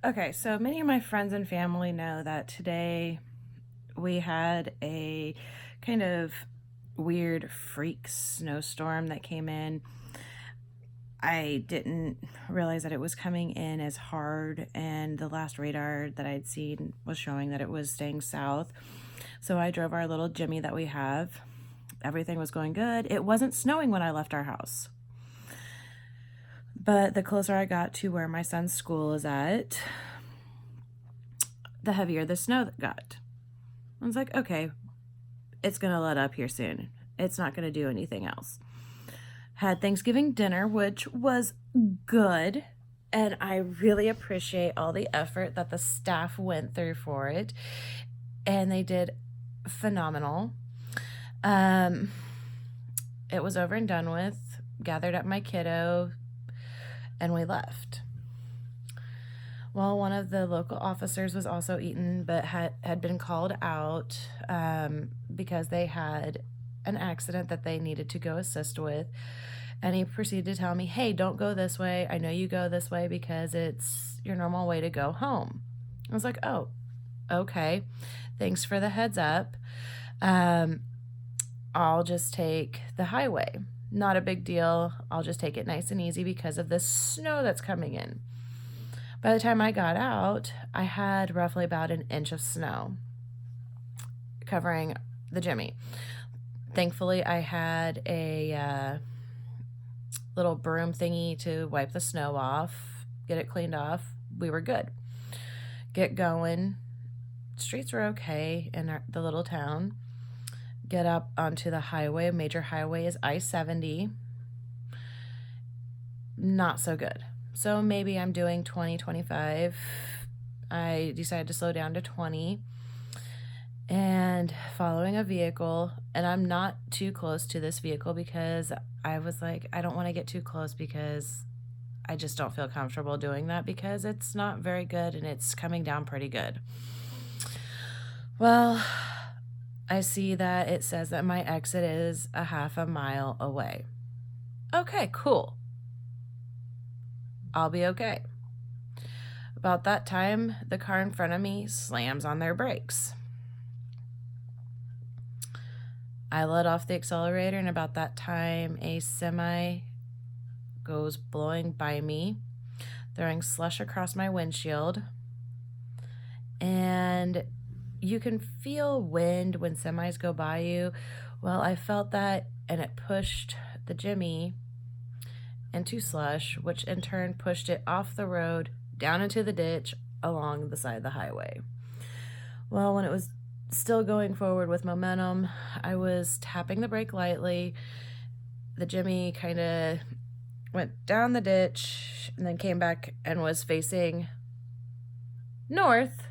Okay, so many of my friends and family know that today we had a kind of weird freak snowstorm that came in. I didn't realize that it was coming in as hard, and the last radar that I'd seen was showing that it was staying south. So I drove our little Jimmy that we have. Everything was going good. It wasn't snowing when I left our house. But the closer I got to where my son's school is at, the heavier the snow that got. I was like, okay, it's going to let up here soon. It's not going to do anything else. Had Thanksgiving dinner, which was good. And I really appreciate all the effort that the staff went through for it. And they did phenomenal. It was over and done with. Gathered up my kiddo, and we left. Well, one of the local officers was also eaten, but had been called out because they had an accident that they needed to go assist with. And he proceeded to tell me, hey, don't go this way. I know you go this way because it's your normal way to go home. I was like, oh, okay. Thanks for the heads up. I'll just take the highway. Not a big deal. I'll just take it nice and easy because of the snow that's coming in. By the time I got out, I had roughly about an inch of snow covering the Jimmy. Thankfully, I had a little broom thingy to wipe the snow off, get it cleaned off. We were good. Get going. Streets were okay in the little town. Get up onto the highway. Major highway is I-70. Not so good. So maybe I'm doing 20, 25. I decided to slow down to 20 and following a vehicle. And I'm not too close to this vehicle because I was like, I don't want to get too close because I just don't feel comfortable doing that because it's not very good and it's coming down pretty good. Well, I see that it says that my exit is a half a mile away. Okay, cool. I'll be okay. About that time, the car in front of me slams on their brakes. I let off the accelerator, and about that time, a semi goes blowing by me, throwing slush across my windshield. And you can feel wind when semis go by you. Well, I felt that, and it pushed the Jimmy into slush, which in turn pushed it off the road, down into the ditch, along the side of the highway. Well, when it was still going forward with momentum, I was tapping the brake lightly. The Jimmy kind of went down the ditch and then came back and was facing north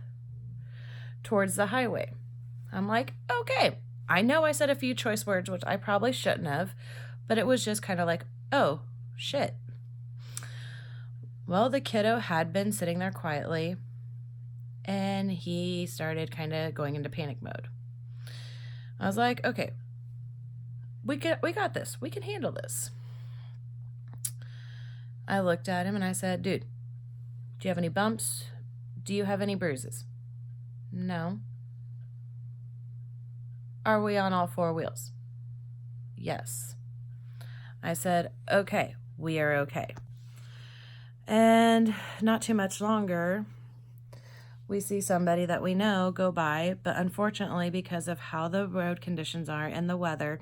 towards the highway. I'm like, okay, I know I said a few choice words, which I probably shouldn't have, but it was just kind of like, oh, shit. Well, the kiddo had been sitting there quietly, and he started kind of going into panic mode. I was like, okay, we got this. We can handle this. I looked at him and I said, dude, do you have any bumps? Do you have any bruises? No. Are we on all four wheels? Yes. I said, okay, we are okay. And not too much longer, we see somebody that we know go by, but unfortunately, because of how the road conditions are and the weather,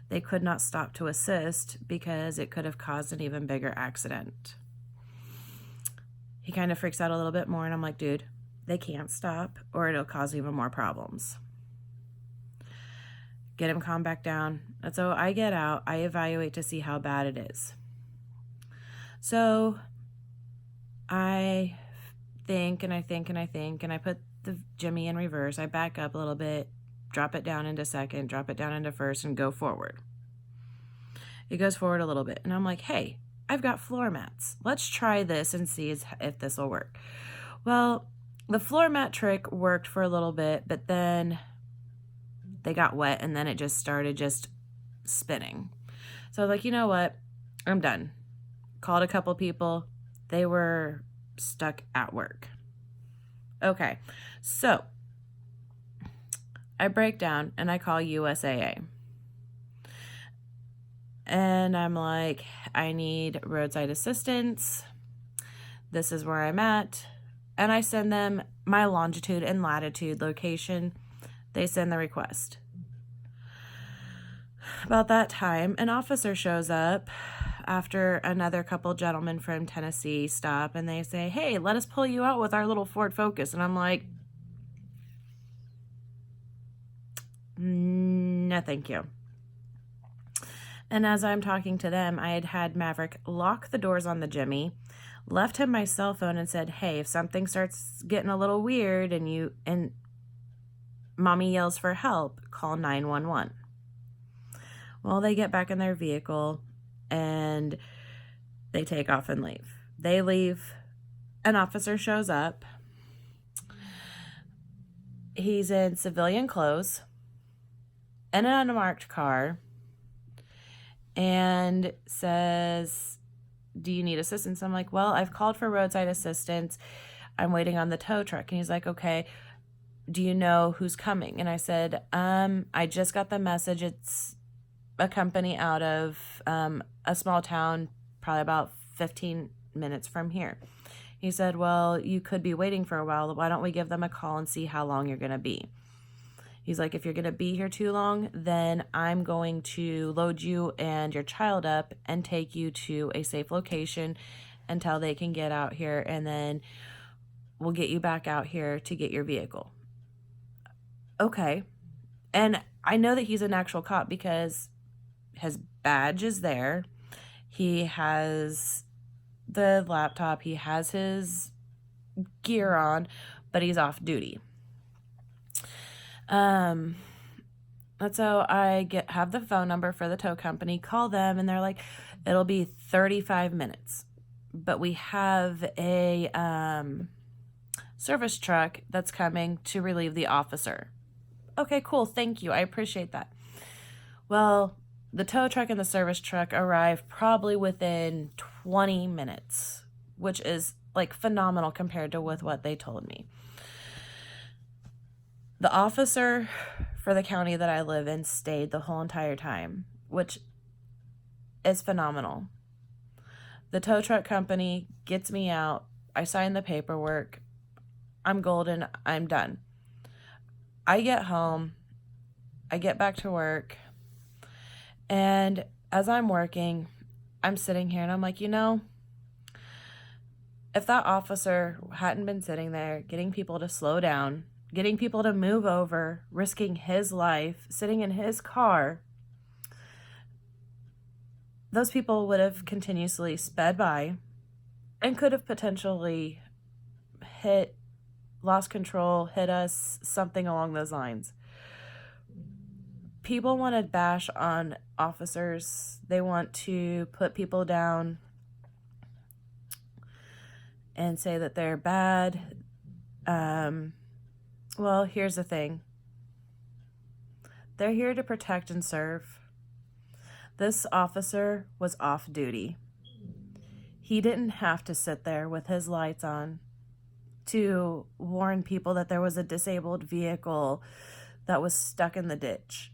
they could not stop to assist because it could have caused an even bigger accident. He kind of freaks out a little bit more, and I'm like, dude, they can't stop or it'll cause even more problems. Get him calmed back down. And so I get out, I evaluate to see how bad it is. So I think and I put the Jimmy in reverse. I back up a little bit, drop it down into second, drop it down into first, and go forward. It goes forward a little bit, and I'm like, hey, I've got floor mats. Let's try this and see if this will work. Well, the floor mat trick worked for a little bit, but then they got wet, and then it just started just spinning. So I was like, you know what? I'm done. Called a couple people. They were stuck at work. Okay, so I break down and I call USAA. And I'm like, I need roadside assistance. This is where I'm at. And I send them my longitude and latitude location. They send the request. About that time, an officer shows up after another couple gentlemen from Tennessee stop, and they say, hey, let us pull you out with our little Ford Focus. And I'm like, no, thank you. And as I'm talking to them, I had Maverick lock the doors on the Jimmy, left him my cell phone, and said, hey, if something starts getting a little weird and mommy yells for help, call 911. Well, they get back in their vehicle and they take off and leave. They leave. An officer shows up. He's in civilian clothes in an unmarked car and says, do you need assistance? I'm like, well, I've called for roadside assistance. I'm waiting on the tow truck. And he's like, okay, do you know who's coming? And I said, I just got the message. It's a company out of a small town, probably about 15 minutes from here. He said, well, you could be waiting for a while. Why don't we give them a call and see how long you're going to be? He's like, if you're going to be here too long, then I'm going to load you and your child up and take you to a safe location until they can get out here, and then we'll get you back out here to get your vehicle. Okay. And I know that he's an actual cop because his badge is there. He has the laptop. He has his gear on, but he's off duty. And so I have the phone number for the tow company, call them, and they're like, it'll be 35 minutes. But we have a service truck that's coming to relieve the officer. Okay, cool. Thank you. I appreciate that. Well, the tow truck and the service truck arrive probably within 20 minutes, which is like phenomenal compared to with what they told me. The officer for the county that I live in stayed the whole entire time, which is phenomenal. The tow truck company gets me out. I sign the paperwork. I'm golden. I'm done. I get home. I get back to work. And as I'm working, I'm sitting here and I'm like, if that officer hadn't been sitting there getting people to slow down, getting people to move over, risking his life, sitting in his car, those people would have continuously sped by and could have potentially lost control, hit us, something along those lines. People want to bash on officers. They want to put people down and say that they're bad. Well, here's the thing. They're here to protect and serve. This officer was off duty. He didn't have to sit there with his lights on to warn people that there was a disabled vehicle that was stuck in the ditch.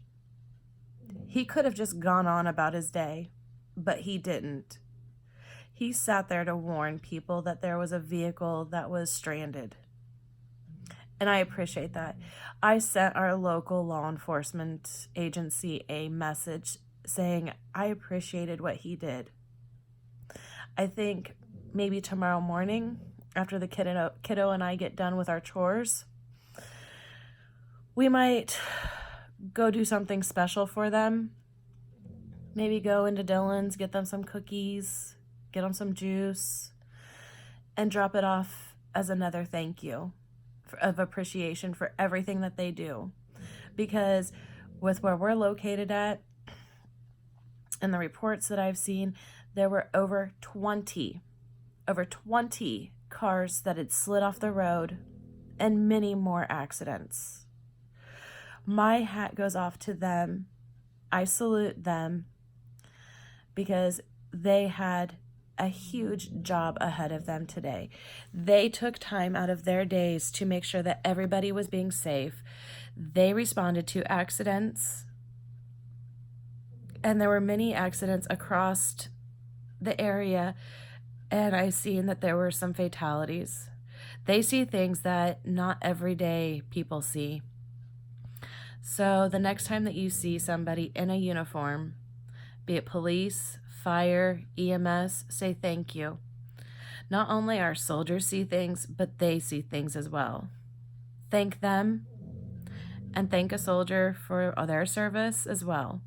He could have just gone on about his day, but he didn't. He sat there to warn people that there was a vehicle that was stranded. And I appreciate that. I sent our local law enforcement agency a message saying I appreciated what he did. I think maybe tomorrow morning, after the kiddo and I get done with our chores, we might go do something special for them. Maybe go into Dillon's, get them some cookies, get them some juice, and drop it off as another thank you of appreciation for everything that they do. Because with where we're located at and the reports that I've seen, there were over 20 cars that had slid off the road and many more accidents. My hat goes off to them. I salute them because they had a huge job ahead of them today. They took time out of their days to make sure that everybody was being safe. They responded to accidents, and there were many accidents across the area, and I seen that there were some fatalities. They see things that not everyday people see. So the next time that you see somebody in a uniform, be it police, fire, EMS, say thank you. Not only our soldiers see things, but they see things as well. Thank them and thank a soldier for their service as well.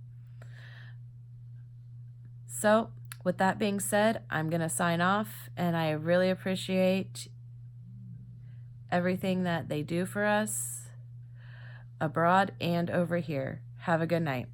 So, with that being said, I'm going to sign off, and I really appreciate everything that they do for us abroad and over here. Have a good night.